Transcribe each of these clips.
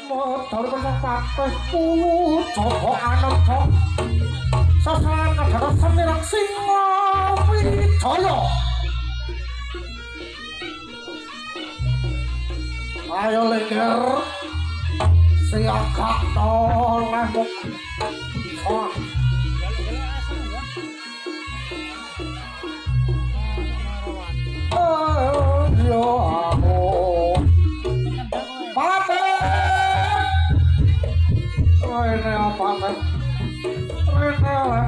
Dari persempatan puluh Joko Ananta Sasaran adalah semirang singa Wijaya. Ayo lengger siaga tolehmu oh. Ayo aku Pate ini apa nih ini lah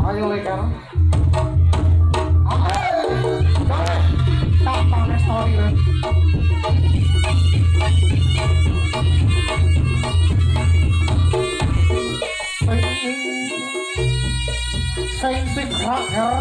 ayo leker tak story kan sing raker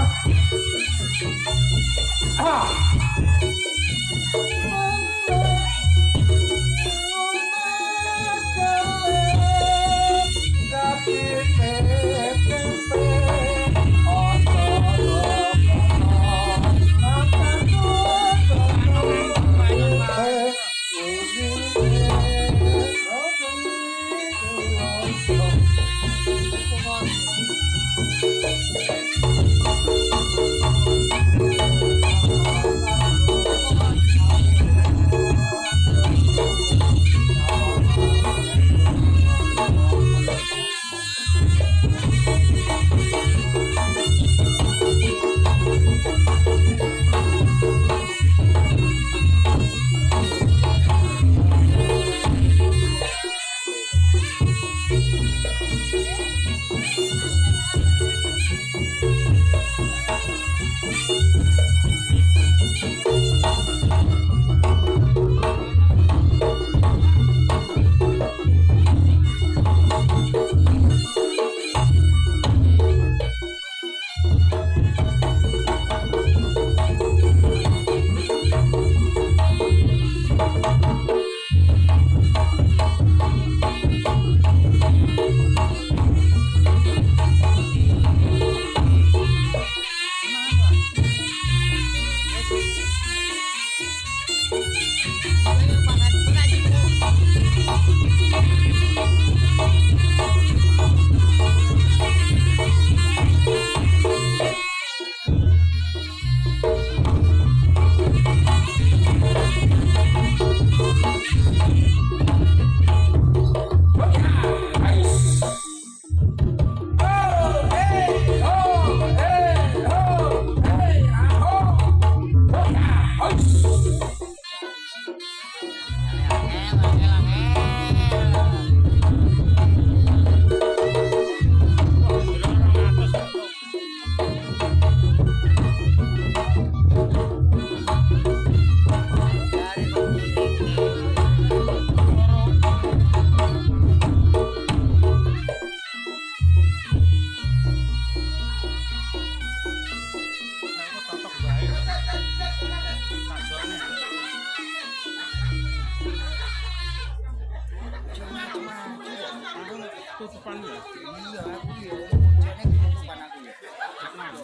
tutupan ya? Iya, aku ya. Moncene tutupan aku ya. Jangan.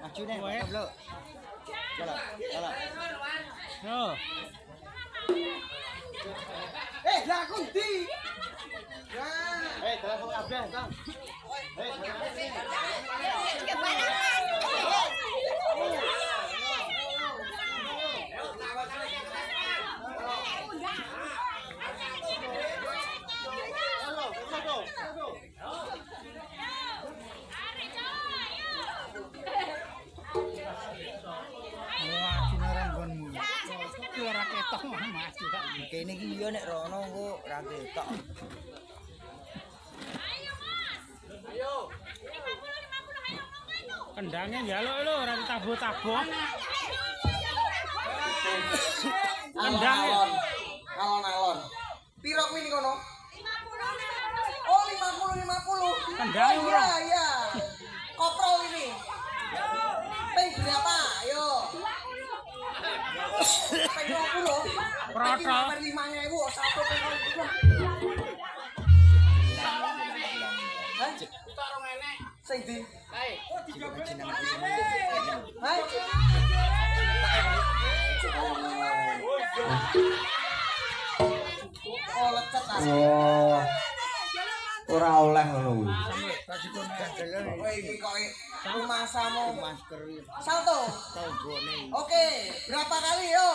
Maju deh, belum. Jalan, jalan. Yo. Lah kunti. Telepon kabeh, Bang. Kene iki yo nek rono kok ra ketok. Kendangnya njaluk lho ora ditabuh-tabuh. Kendangnya. Alon-alon. Piro kuwi ning kono? 50. Oh, 50. Kendang Oh, ora. iya. Koprol ini. Peng berapa? Ayo. Peng 20. Protol. 5.000 satu peng 20. Hah? Sing di. Hai. Hai. Oh, lecet ah. Oh. Ora oleh ngono kuwi. Kowe iki kok rumasamu masker salto. togone. Oke, berapa kali yo?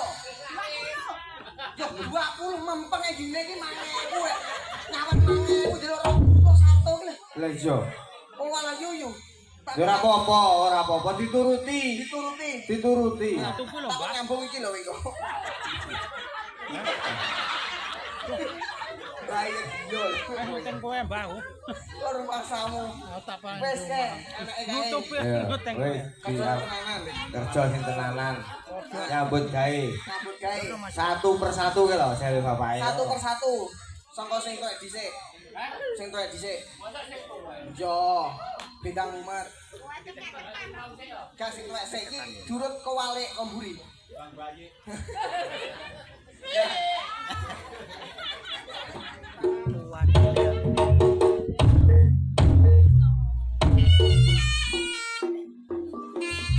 Yo 20 mempeng dine iki 5.000 rek. Nyawet 5.000 delok 20 salto ki. Lah iya. Oh wala yuyu. Ya ora apa-apa, ora apa-apa dituruti. Dituruti. Dituruti. Tuku lho, Tak Mbak. nyambung iki lho iki. Raya jol. Nguten kowe, Mbak. Kok rumasamu. Otak panjang. Wes ke, anake kae. Nutup Ya, nguten. wis Kerja tenanan. kerja sing tenanan. Nyambut gawe. Nyambut gawe. Satu persatu ki lho sare bapake. Satu persatu. Sangka sing tuwek dhisik. Sing tuwek dhisik. Yo, bidang umat. Gak sing tuwek sik iki durut kewalik komburi.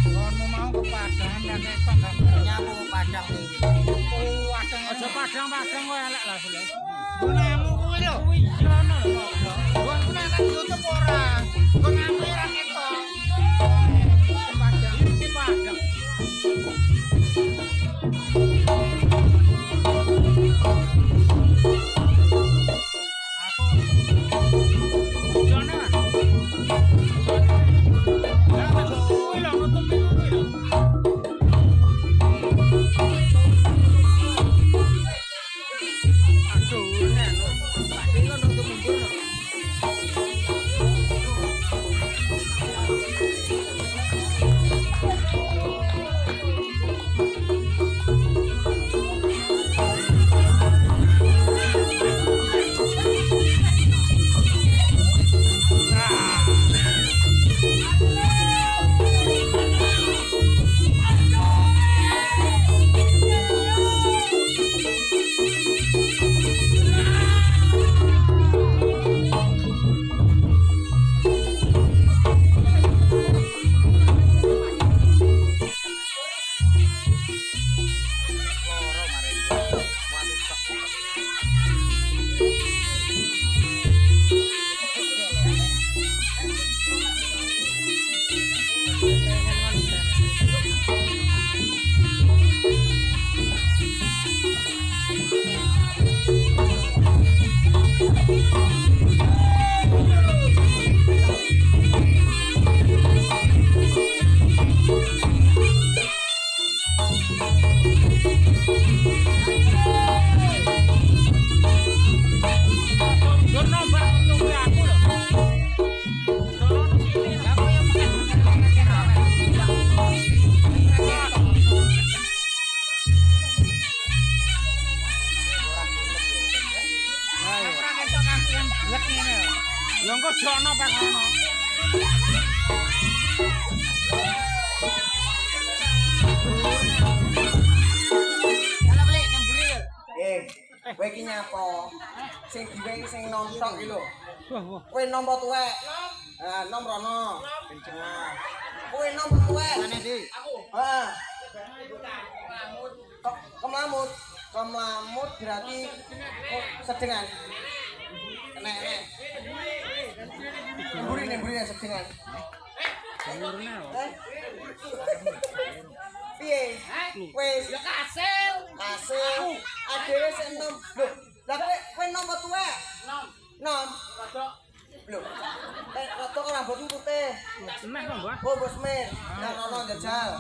Konmu mau ke Padang ya ketok gak nyapu Padang iki. Oh, Padang Aja padang-padang kowe elek lah sule. gunamu kuwi lho. Kuwi krono lho. Gua nang YouTube ora. Gua ngambil ra ketok. Padang Iki padang. Aku jane kan. Lah kuwi lho nutup kuwi lho. Aduh, nek lho. Iki kan nutup mundur lho. Ojo ana pek ana. Kalau beli nyemburi. Kowe iki nyapa? Sing diwe iki sing nonton iki lho. Wah, wah. Kowe nompo tuwek. Nom rono. Nah. Kowe nompo tuwek. Mana di? Heeh. Kemlamut. Kemlamut berarti sedengan. Nek. Mburi sedengan. Piye? Wis Ya kasil. hasil. Adewe sing nom. Lho, lah kowe nompo tuwek? Nom. Lho. Rada rambut putih. Seneh kok, Mbah. Oh, Bos Mir. Nang rono njajal.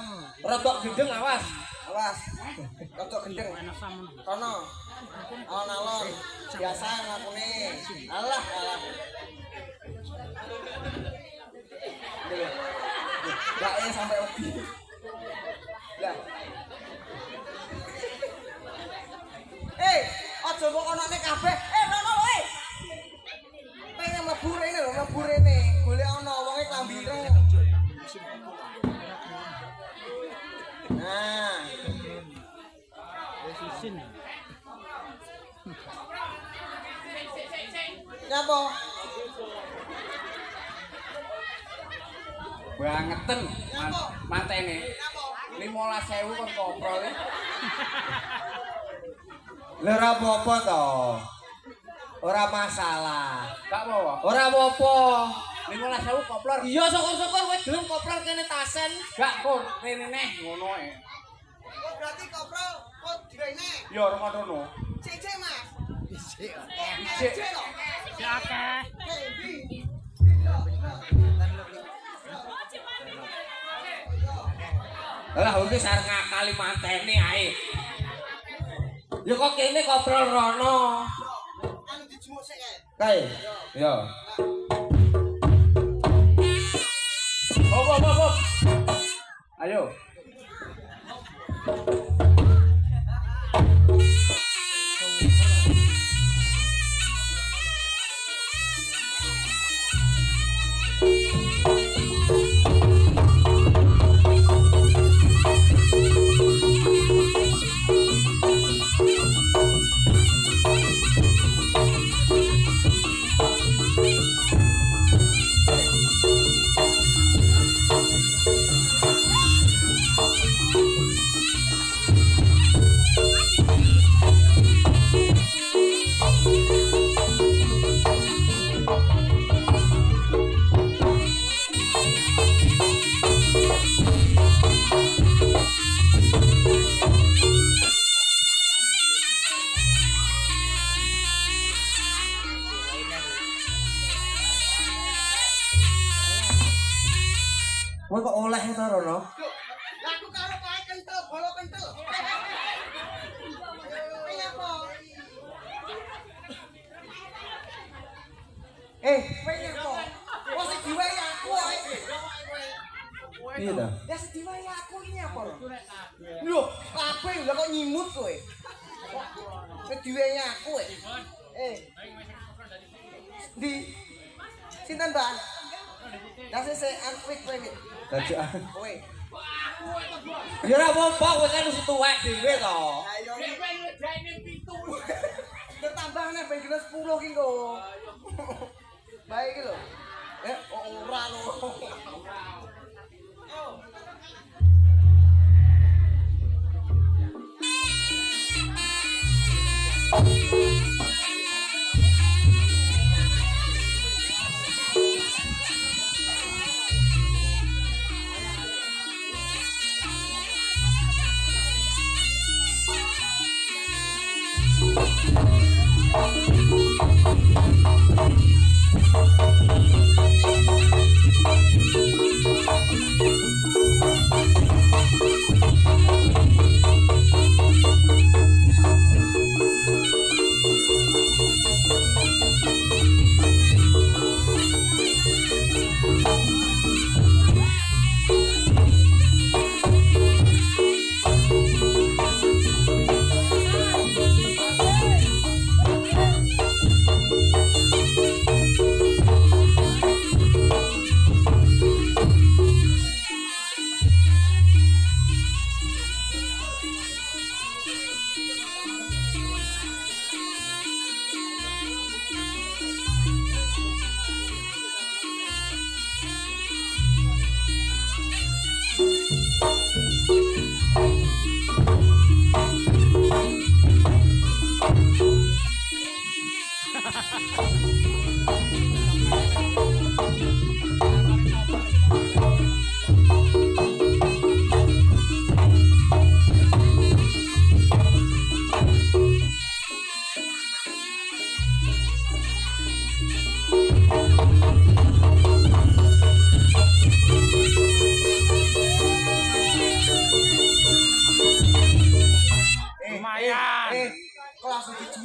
Rodok gendeng awas. Awas. Rada gendeng. Enak samun. Rono. Alon-alon. Biasa ngakune. Alah. Lah sampai obi. Lah. Aja kok anane kabeh. Rono kowe. Pengen mlebu rene lho, mlebu rene. Golek ana wonge klambi ireng. Nah. Wis isin. Nyapa? Bangeten matene. 15.000 kon koprol. Lha ora apa-apa to. Ora masalah. Gak apa-apa. Ora apa-apa. 15.000 koplor. Iya syukur-syukur kowe gelem koplor kene tasen. Gak kon rene neh ngono ae. Oh berarti koprol kok direne. Ya ora ngono. Cek Mas. Isik. Cek lho. Si akeh. Lah iki sareng ngakali mantene ae. Ya kok kene koprol rono. Anu dijemuk sik Kae. Ya. Hop. Ayo. Kowe kok oleh to Rono? Lah aku karo kae kentel, bolo kentel. Kenapa? Kenapa? Wong sing diwehi aku ae. Iya ta? Ya sing diwehi aku ini apa lho? Lho, kabeh lho kok nyimut kowe. Sing diwehi aku Di sinten, Mbak? Lah sik quick kowe iki. Dajak. Kowe. Ya ora apa-apa kowe kan wis tuwek dhewe to. Ayo iki. Tambahane ben kena 10 ki kok. Baik iki lho. Ora lho.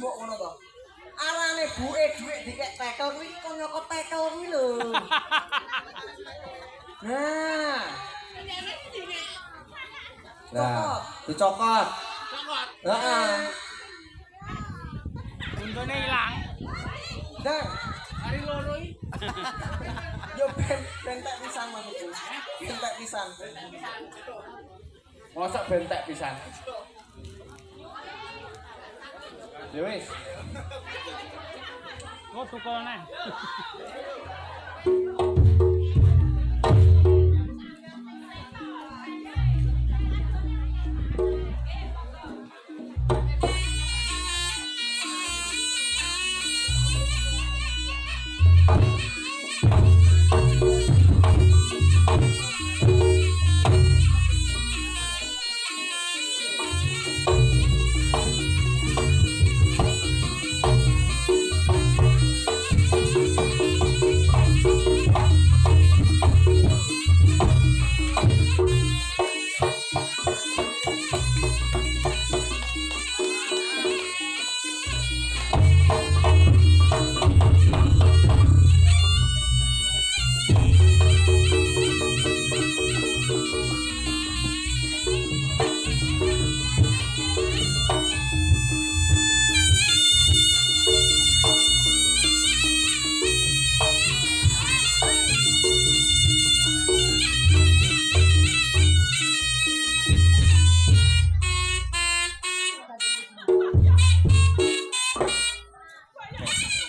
mbok ngono to. Arane buke dhuwit dikek tekel kuwi kok nyokot tekel kuwi lho. Nah. Nah, dicokot. Cokot. Heeh. Untune ilang. Dan Hari loro iki. yo bentek pisan maksudku. Bentek pisan. Mosok bentek pisan. Ya wis. Oh, tukulne.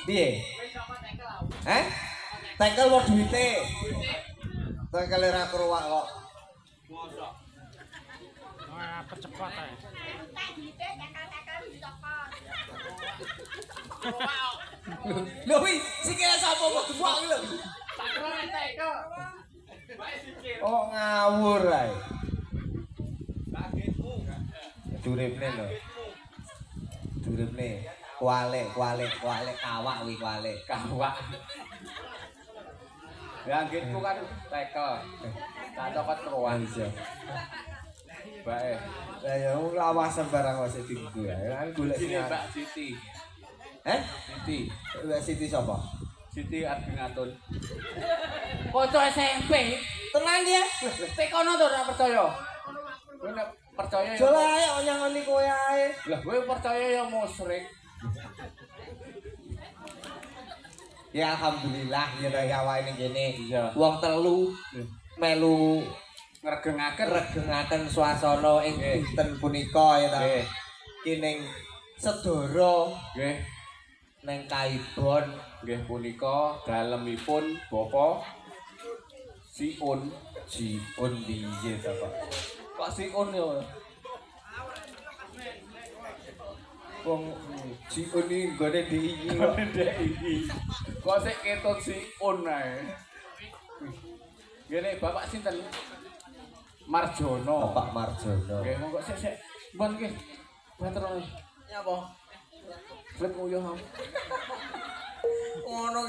Piye? Tekel wae duwite. Tekel ora keruwak kok. Ora pecepot ae. Lho wi, sikile sapa kok duwak lho. Sakrone tekel. Oh ngawur ae. Duripne lho. Duripne. Kualik kawak wi kualik. Kawak. Ya anggitku kan tekel. Tak cokot keruan iso. Bae. Lah ya lawasan barang wis dienggo ya. Kan golek sing Mbak Siti. Siti. Mbak Siti sapa? Siti Arginatun. Kanca SMP. Tenang ya. Tekono to ora percaya. Kowe nek percaya ya. Jol ae nyangoni kowe ae. Lah kowe percaya ya musyrik. Ya alhamdulillah ya awake ning kene. Wong telu melu ngregengaken swasana ing dinten punika ya ta. Nggih. Ki ning sedara nggih ning Kaibon nggih punika dalemipun Bapak Siun piye ta Pak? Kok Siun ya? Wong Siun iki nggone DIY. Kok sik ketut Siun ae. Ngene Bapak sinten? Marjono. Bapak Marjono. Nggih, monggo sik. Mbon nggih. Matur nuwun. Nyapa? Flip uyuh. Ngono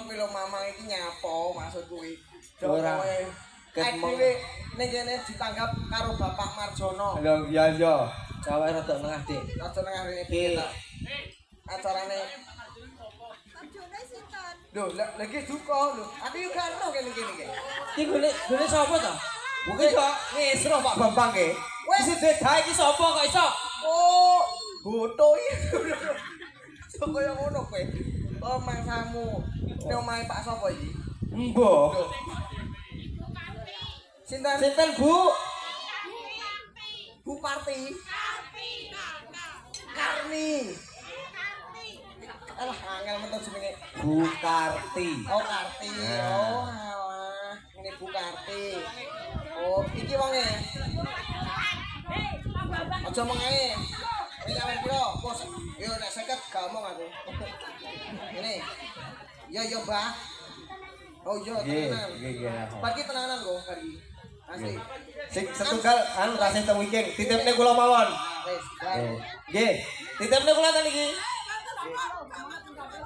kuwi lho mamang iki nyapa maksud kuwi. Ora. Dhewe ning kene ditanggap karo Bapak Marjono. Lho iya. Cawek rada nengah, Dik. Rada nengah rene piye ta? Acarane Lho, lagi duka lho. Aku yo gak ero kene iki. Iki golek sapa ta? Mungkin kok ngesro Pak Bambang nggih. Wis beda iki sapa kok iso? Oh, boto iki. Sok koyo ngono kowe. Oh, mangsamu. Nek omahe Pak sapa iki? Mbok. Sinten Bu? Bu Parti. Karni. Alah, angel metu jenenge. Bu Karti. Oh, Karti. Oh, alah. Ini Bu Karti. Oh, iki wonge. Aja mong ae. Kowe nyawer piro? Bos. Yo nek 50 gak omong aku. Ini. Ya yo, Mbah. Oh, yo tenan. Nggih. Pagi tenanan kok, pagi. Asli. Sing setunggal anu tasih teng wiking, titipne kula mawon. Wis, bae. Nggih. Titipne kula ten iki.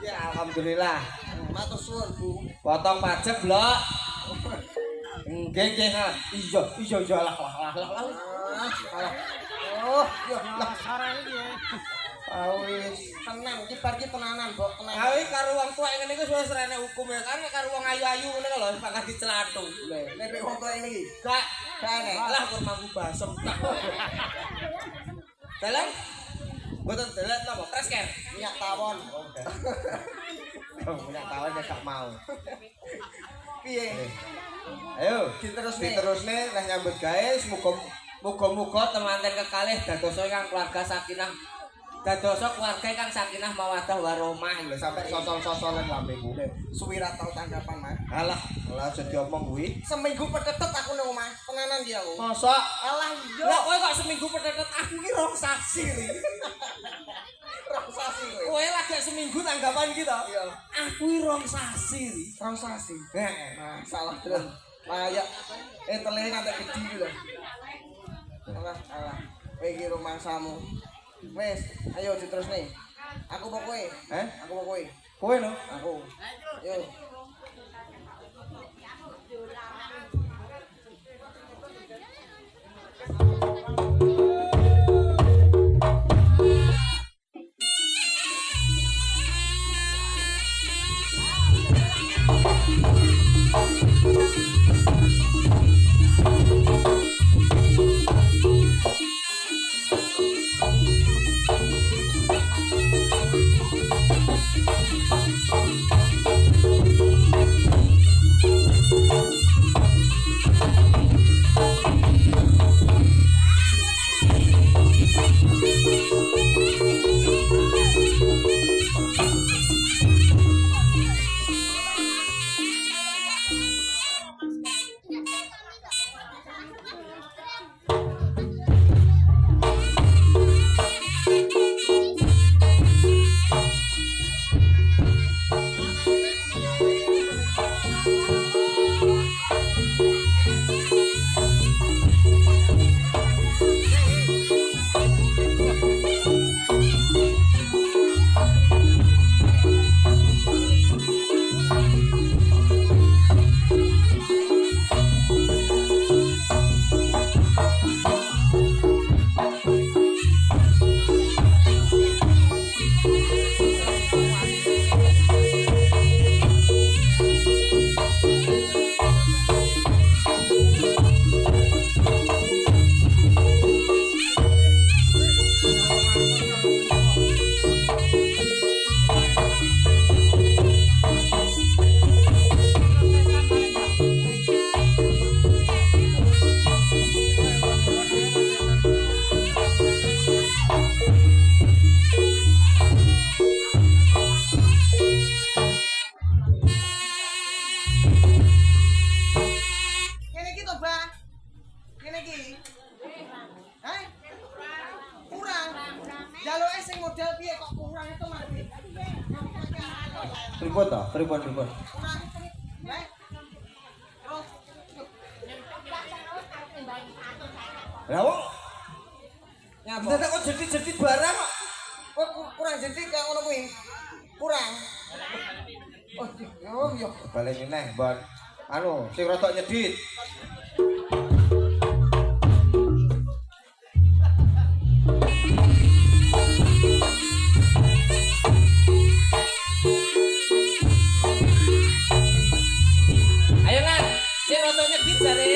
Ya alhamdulillah. Matur suwun, Bu. Potong pajak, Blok. Nggih. Iya lah. Alah. Oh, yo lah. Sore iki. Wis tenang iki bar iki tenanan, Mbok, tenang. Awi karo wong tuwek ngene iki wis rene hukum ya kan karo wong ayu-ayu ngene lho bakal dicelathu. Nek wong tuwek ngene iki. Gak Kene. lah kur mampu basem tak. Dalan boten delet napa presker. Minyak tawon. Minyak tawon ya gak mau. Piye? Ayo Diterusne. diterusne nek nyambut gawe muga-muga temanten kekalih dadosa kang keluarga sakinah dadosa keluarga kang sakinah mawaddah warahmah lho sampe sosol-sosolan lambemu. Suwi ra tau tanggapan, Mas. Alah, ora aja diomong kuwi. Seminggu petetet aku nang omah. Tenanan iki aku. Mosok Alah iya. lah kowe kok seminggu petetet aku ki rong sasi ri. Rong sasi kowe. Kowe lagi seminggu tanggapan iki to? Iya. Aku ki rong sasi ri. Rong sasi. Heeh. Nah, salah terus. Kayak telene ngantek gede iki lho. Alah, alah. Kowe iki rumangsamu. Wes, ayo diterusne. Aku apa kowe? Aku apa kowe? Kowe lho. Aku. Yo. Pripun to? Pripun? Lah wong Nyapa? ndak kok jedit-jedit barang kok. Kok kurang jentik kaya ngono kuwi? Kurang. Oh, iya. Baleni neh, Bon. Anu, sing rada nyedit. Ayo Nan, sing rada nyedit jare.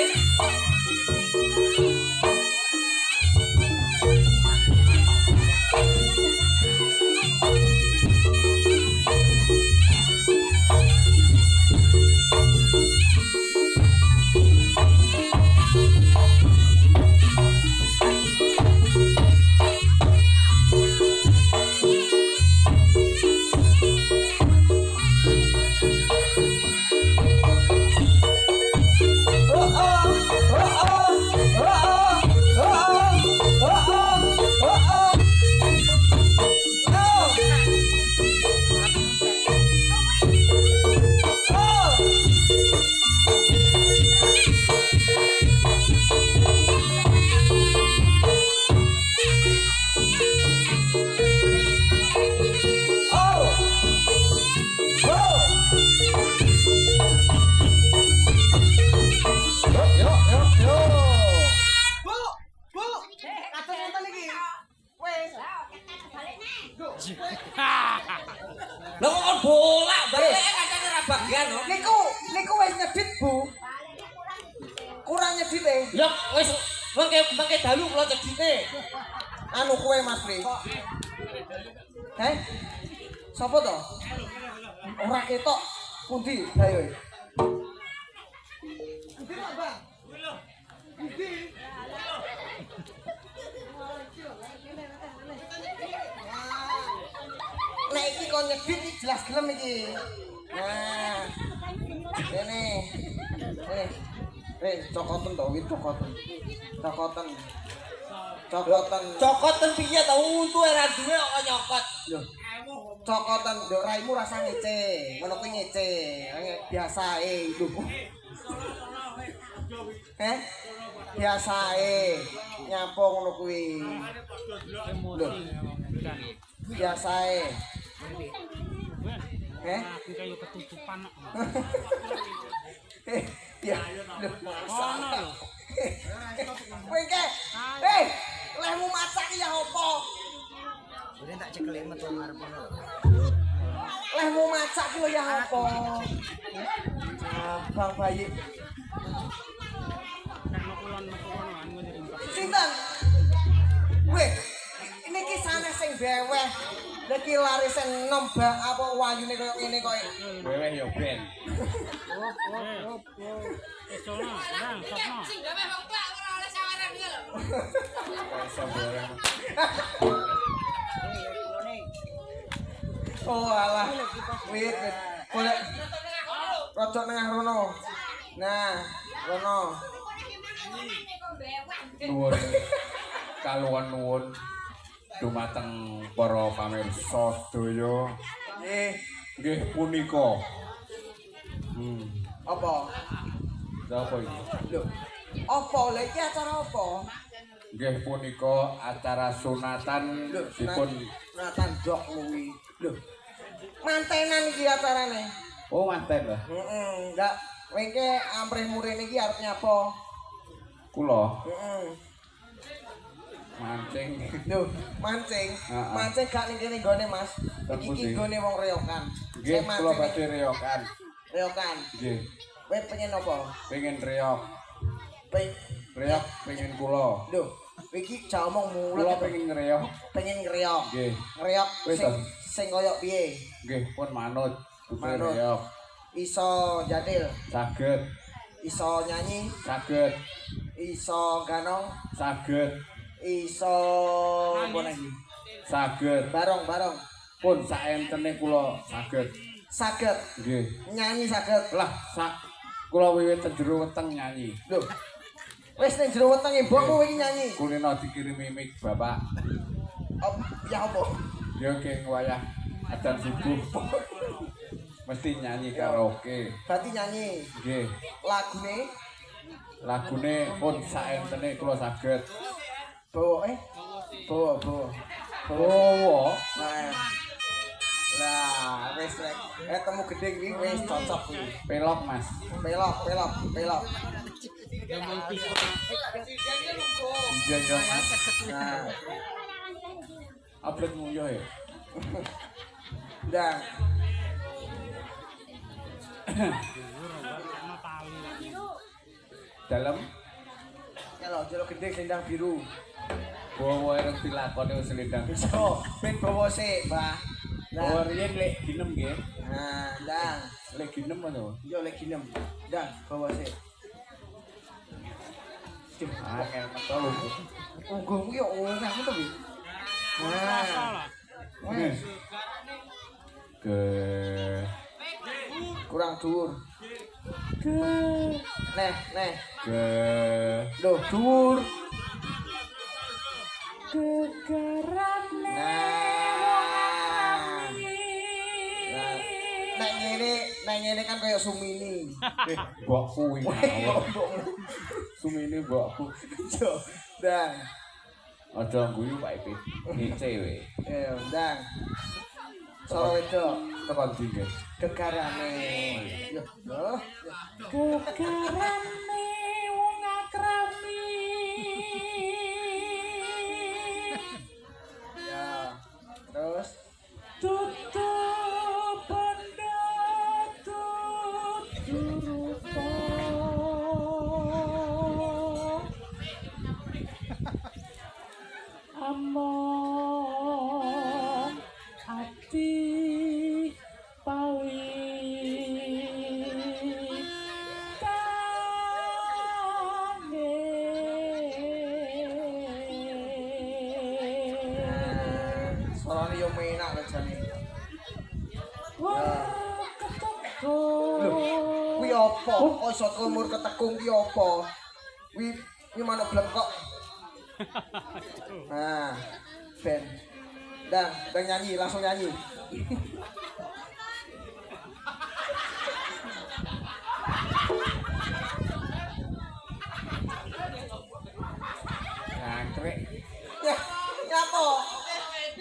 Lah kok bola balik kancane ra bagian kok. Niku wis nyedit, Bu. Kurang nyedite. Ya wis mengke dalu kula cedite. Anu kowe Mas Pri. Sopo to? Ora ketok pundi dayoe. Pundi lho, Bang? Pundi? Nek iki kon nyedit iki jelas gelem iki. Nah. Kene. Cokoten to, wit cokoten. Cokoten piye to untu ora duwe kok nyokot. Lho. Cokoten nduk raimu rasa ngece. Ngono kuwi ngece. Biasae lho. Biasae. Nyapo ngono kuwi. Lho. Biasae. Aku kayak ketutupan. Ya, lho. Ono. Kowe iki. Lehmu masak ya opo? Ini tak cekelin metu ngarep ngono. Lehmu masak ki ya opo? Bang bayi. Sinten? Weh, niki sanes sing beweh. Niki laris nembak apa wayune koyo ngene kok. Beweh ya ben. Sono, nang, sopno. Sing gawe wong tuwa ora oleh saweran iki lho. Oh alah. Wit. Golek rojok nengah rono. Nah, rono. Nuwun kaluwan nuwun dumateng para pamirsa sedaya. Nggih punika. Apa? Apa iki? Lho. Apa lha iki acara apa? Nggih punika acara sunatan dipun sunatan jok kuwi. Lho. Mantenan iki acarane. Oh manten lah. Enggak. Kowe iki amprih murine iki arep nyapa? Kula Heeh. mancing. Lho, mancing. Mancing gak ning kene nggone, Mas. Iki nggone wong reokan. Nggih kula badhe reokan. Reokan. Nggih. Kowe pengen apa? Pengen reok. Reok pengen kula. Lho, iki ja omong mulut. Kula pengen ngreok. Pengen ngreok. Nggih. Ngreok Wis sing koyo piye? Nggih pun manut. Manut. Reok. Iso jadil, Saged. iso nyanyi, Saged. iso ganong, Saged. iso apa lagi? Saged. Barong-barong. Pun saentene kula saged. Saged Nggih. nyanyi saged. Lah kula wiwit ten jero weteng nyanyi. Lho. Wis ning jero wetenge mbokmu iki nyanyi. Kulino dikirimi mik Bapak. Ya apa? Ya ke wayah adzan subuh. Mesti nyanyi karaoke. Berarti nyanyi. Nggih. Lagune pun saentene kula saged. Bawa bawa. Oh, Lah, wis rek. Temu gede iki wis cocok kuwi. pelok Mas. Pelok. Iya ya Mas. Nah, Upload nguyuh ya. ndang. Dalam Kalau jero gede selendang biru. bawa ereng dilakoni selendang. Iso, ben bawa sik, Mbah. Bawa riyen lek ginem nggih. Nah, ndang. Lek ginem ngono. Yo lek ginem. Ndang, bawa sik. Angel metu lho. Unggungmu yo ngene to, Bi. Nah, Wes. Ke kurang dhuwur. Neh. ke Loh, dhuwur. Nah, ngene kan kayak Sumini. mbokku kuwi mawon. Sumine mbokku. Yo, ndang. Aja guyu Pak Ipit. Ngece we. Ndang. Soro wedok Tekan ndi nggih? gegarane. Yo. Gegarane wong akrami. Ya. Terus Tutur among ati pawi Suarane yo menak rajane. Kuwi apa? Kok iso kumur ketekung ki apa? Kuwi manuk blengkok. Nah, ben. Dan nyanyi, langsung nyanyi. Jangkrik. Ya, nyapa?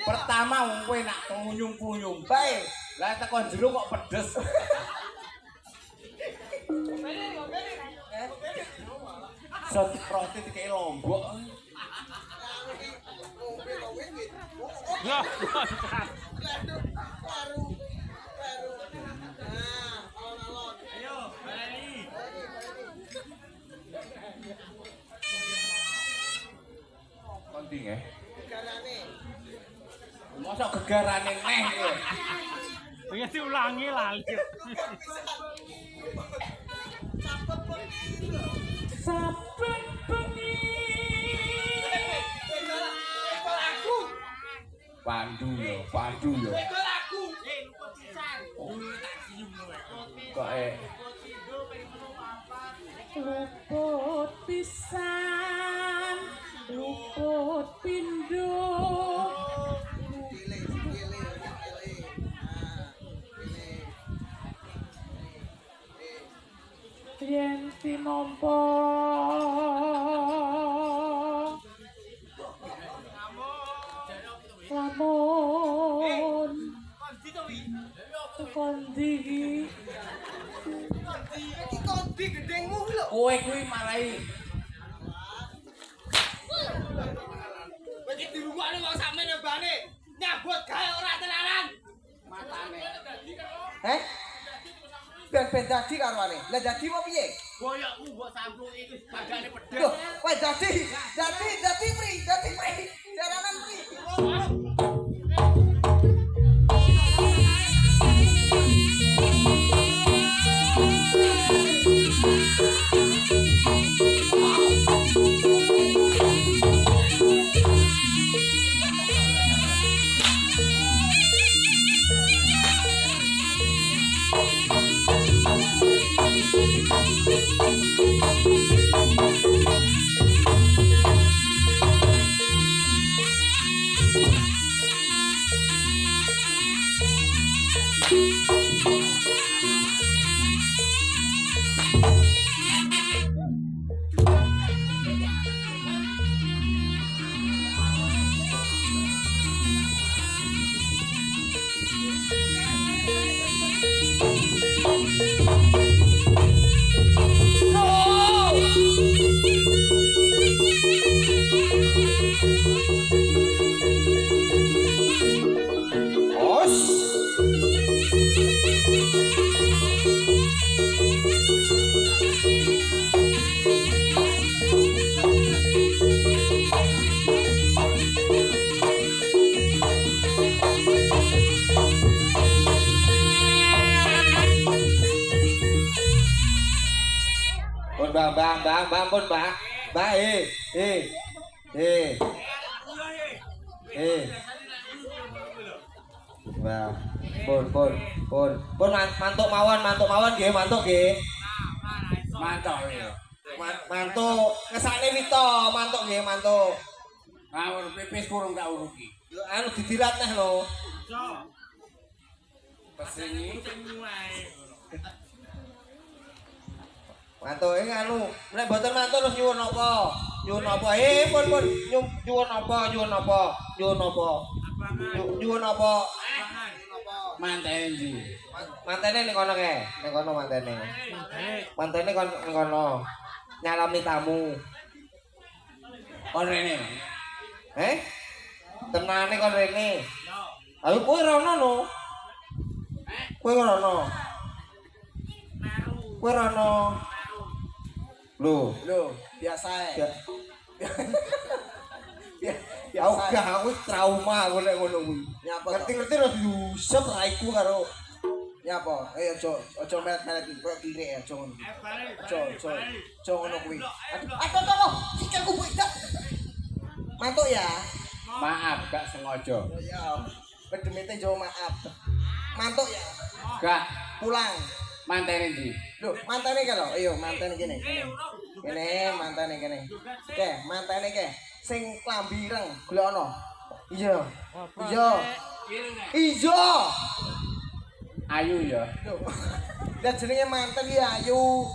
Pertama wong kowe nak ngunyung-kunyung. Bae. Lah teko jero kok pedes. Sot roti dikei lombok. Ya, mantap. Konting ya. Mosok gegarane neh yo. Pengen diulangi lali. Saben bengi Pandu yo. Kok luput pisan luput pindho yen tinampa lamun kondi Iki kondi gedengmu ki lho. Kowe kuwi marahi. Kowe iki dirungokne wong sampeyan nebane. Nyambut gawe ora tenanan. Matane. Heh? Ben dadi karwane. Lah dadi apa piye? Boyokmu mbok sampluki wis bagane pedhes. Loh, kowe dadi pri. Jaranan pri. Bang, pun Bang. Bang, Wah, pun mantuk mawon nggih, mantuk nggih. Mantuk ya. Mantuk, kesane wito, mantuk nggih, mantuk. Ngawur pipis kurung tak uruki. Anu didirat neh lho. Peseni mantuk anu, nek mboten mantuk terus nyuwun apa? Nyuwun apa? Pun nyuwun apa? Nyuwun apa? Mantene ndi? Mantene ning kono kae. Ning kono mantene. Mantene kon ning kono. Nyalami tamu. Kon rene. Tenane kon rene. Ayo kowe rono no. Kowe rono. Kowe rono. Lho, biasa ae. biasa. Aku trauma aku nek ngono kuwi. Nyapa? Ngerti-ngerti ora diusap raiku karo Nyapa? Ayo melet-melet iki koyo kiri ya, aja ngono. Aja ngono kuwi. Aduh, sikilku budak. Mantuk ya. Maaf gak sengaja. Ya, bedemite jauh maaf. Mantuk ya. Gak Pulang. mantene ndi? Loh, mantane ke lho. Ayo, mantane kene. Kene mantane kene. Oke, mantane ke. Sing klambi ireng, golek ono. Iya. Iya. Ayu ya. Loh. Lah jenenge manten ya ayu.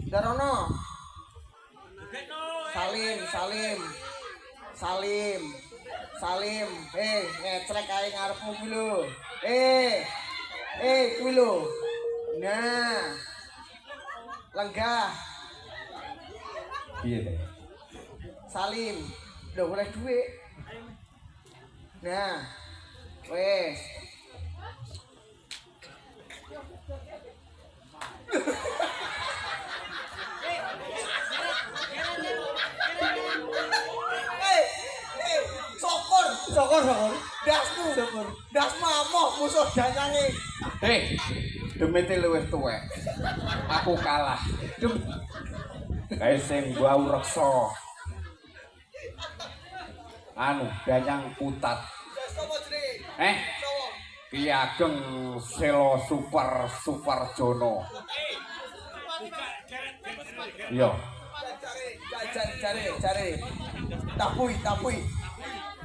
Darono. Salim. Ngecrek kae ngarepmu kuwi lho. Kuwi lho. Nah. Lenggah. Piye teh? Salim. Lho oleh duit. Nah. Wes. Sokor. Dasmu amoh musuh danyange. Demite luwih tuwek. Aku kalah. Kae sing bau reksa. Anu, danyang putat. Sopo jenenge? Sopo? Ki Ageng Selo Super Jono. Iya. Cari. Tapui.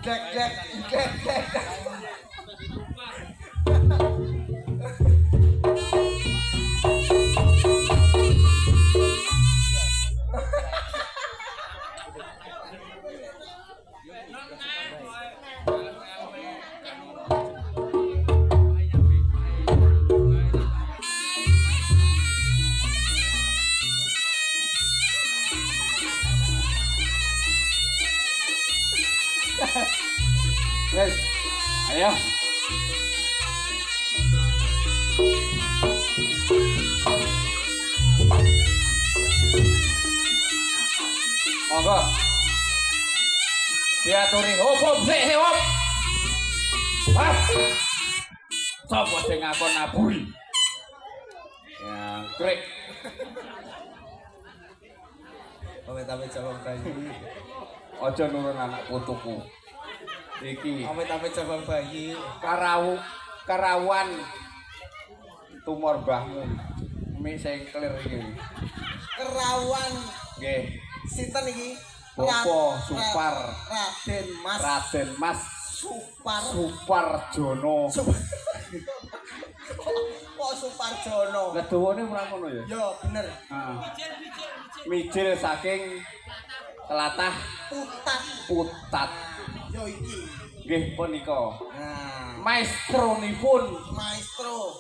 Glek. Wes. Ayo. Monggo. Diaturi hop sik hop. Wah. Sopo sing ngakon nabui? Ya, krik. Amit-amit Jabang Bayi. Aja nurun anak putuku. Iki Amit-amit Jabang Bayi. karawan tumor mbahmu. Mi sing clear iki. Kerawan Nggih. sinten iki? Bopo Supar. Raden Mas Super Jono. Kok Suparjono? Lah dawane ora ngono ya? Yo bener. Heeh. Mijil saking telatah putat. Yo iki. Nggih punika. Nah, Maestronipun maestro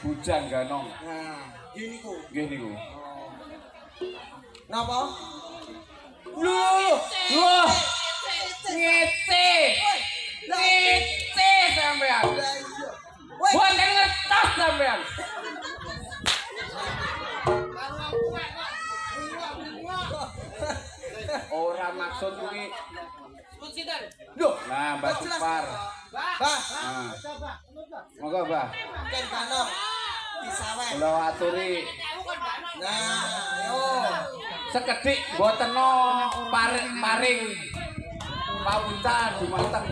Bujang Ganong. Nah, gini ku. Nggih niku. Napa? Loh, ngece sampean. Bukan ngetas sampean. Ora maksud kuwi. Loh, Nah, Mbak Supar. Bah, Nah. Monggo, Mbah. ken kanong disawen. Kula aturi Nah, yo. sekedhik mboten no paring pawutan dumateng.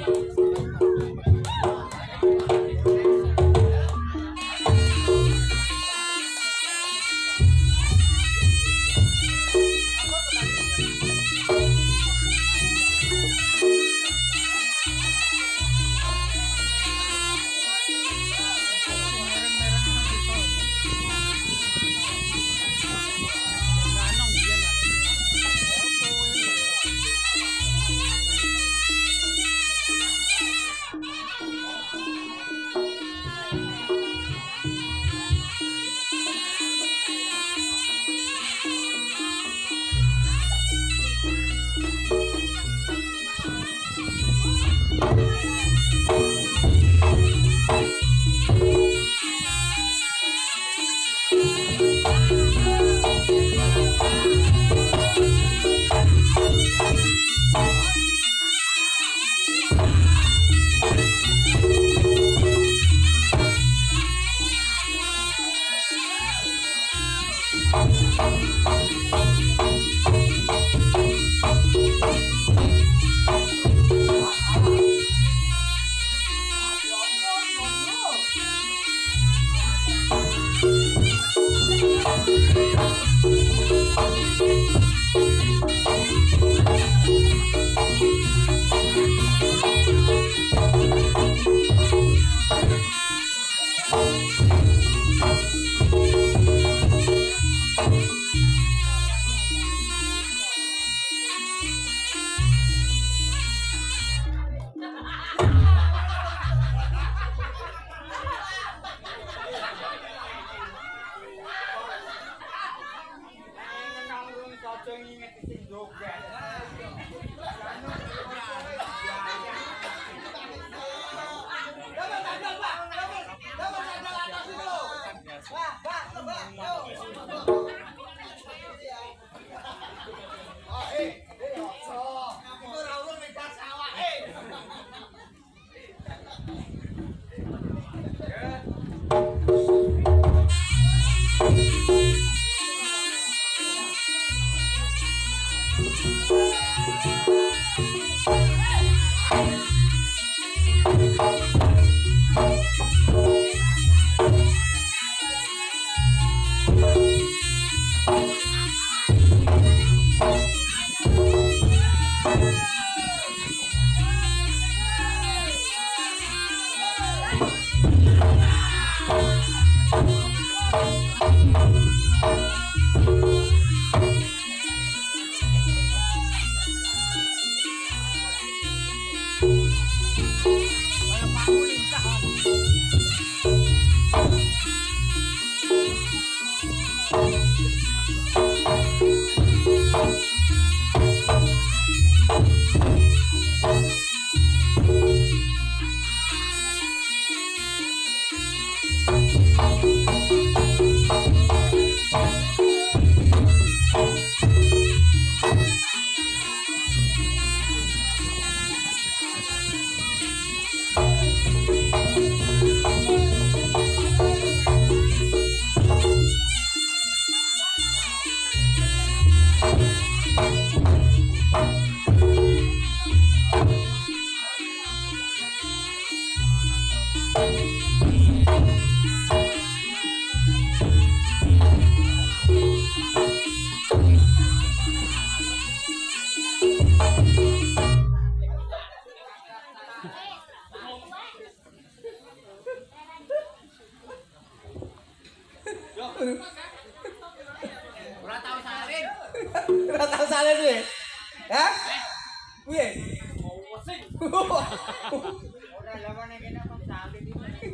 Ora lawan nek kene kok salin iki.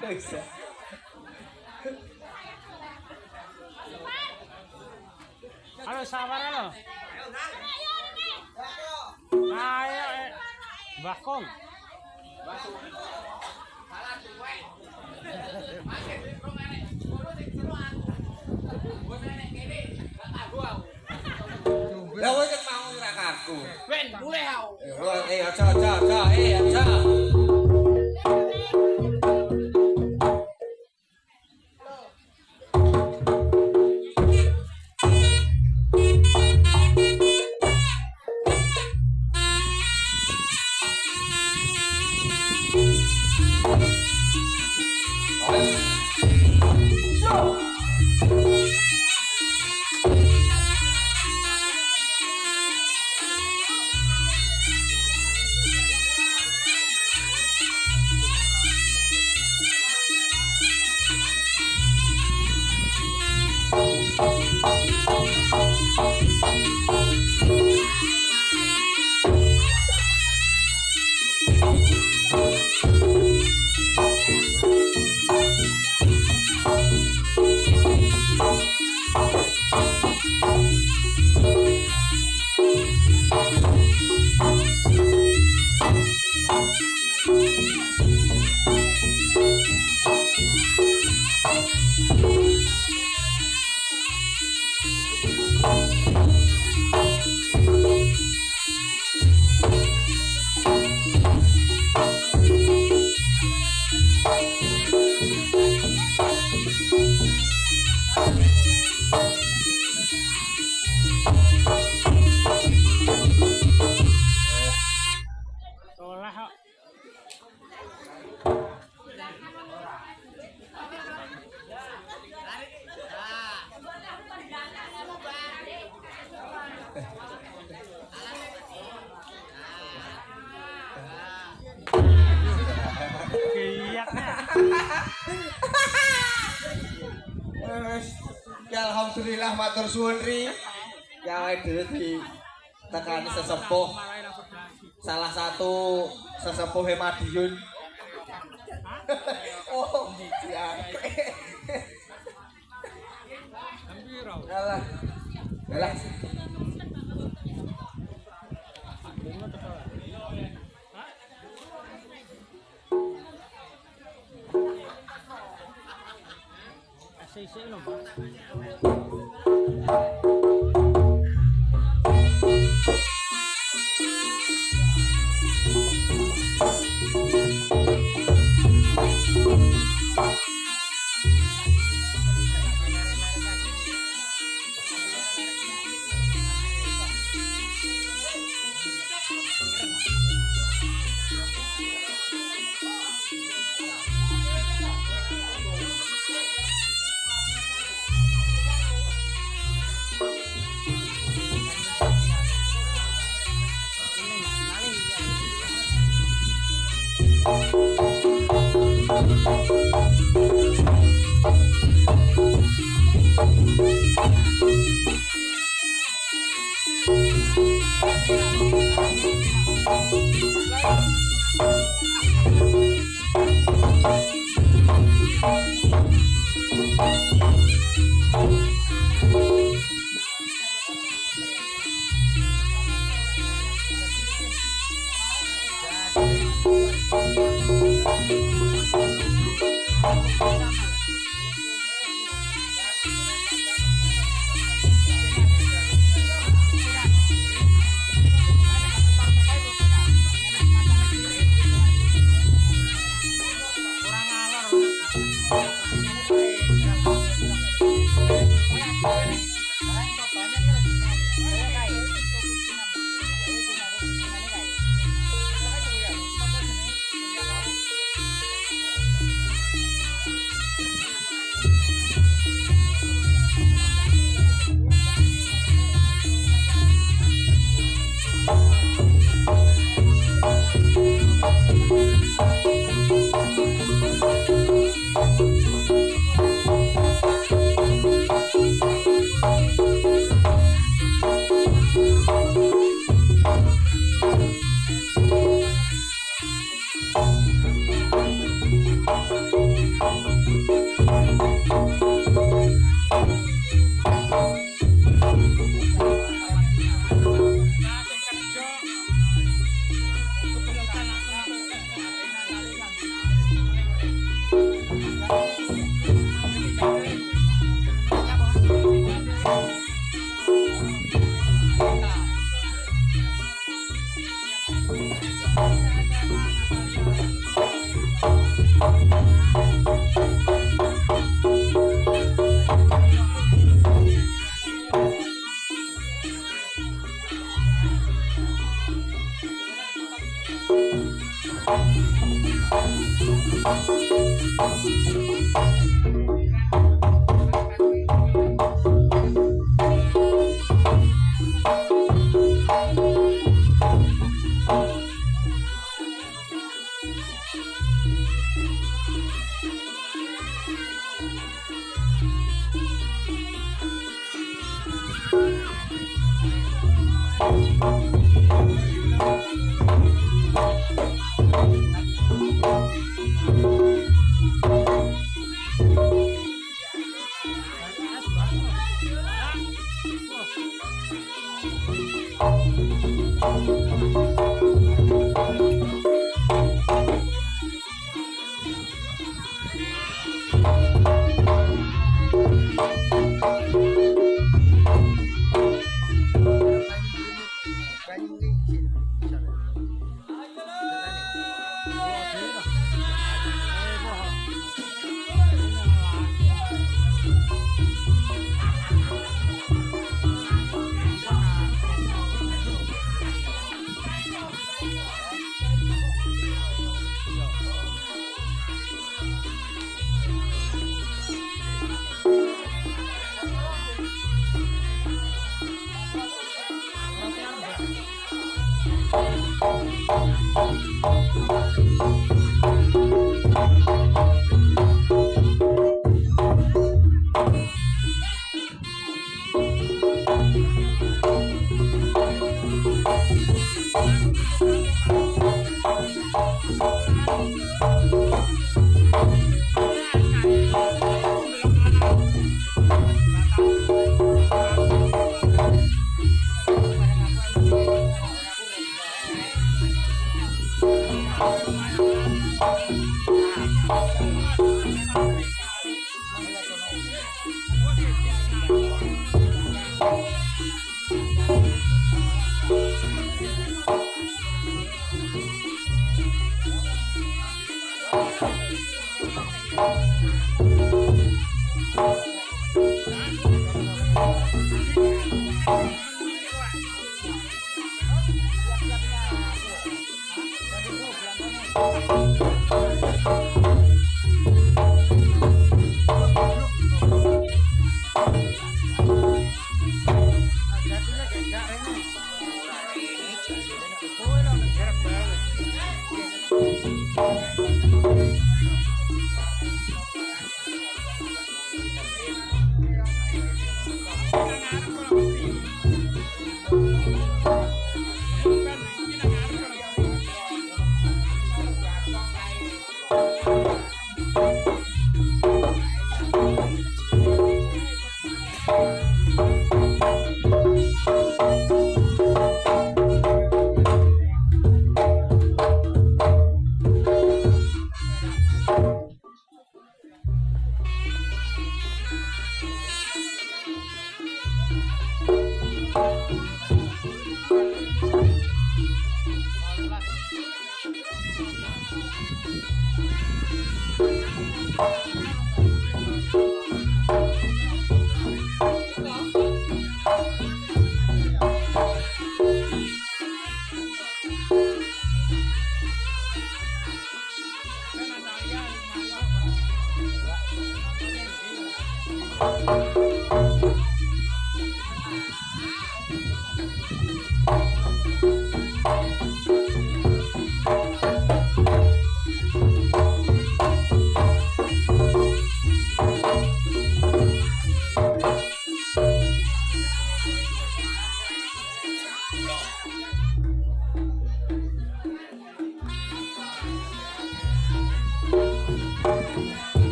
Bisa. Halo, sabar halo. Ayo, Mbah Kong. Lah kowe ket mau ora kaku. Ben mulai aku. Aja. Soleh kok. Kiyaknya. Wes, ya alhamdulillah matur suwun ri. Ya awake dhewe di tekani sesepuh. Salah satu sesepuh Madiun. Oh, ya. Alah. Alah. Sik-sik lho, Pak. Kurang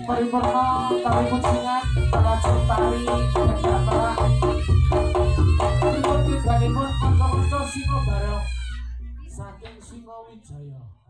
Paripurna tari punsingan pelacur tari penjambara Paripun tiganipun kanca-kanca Singo Barong saking Singo Wijaya.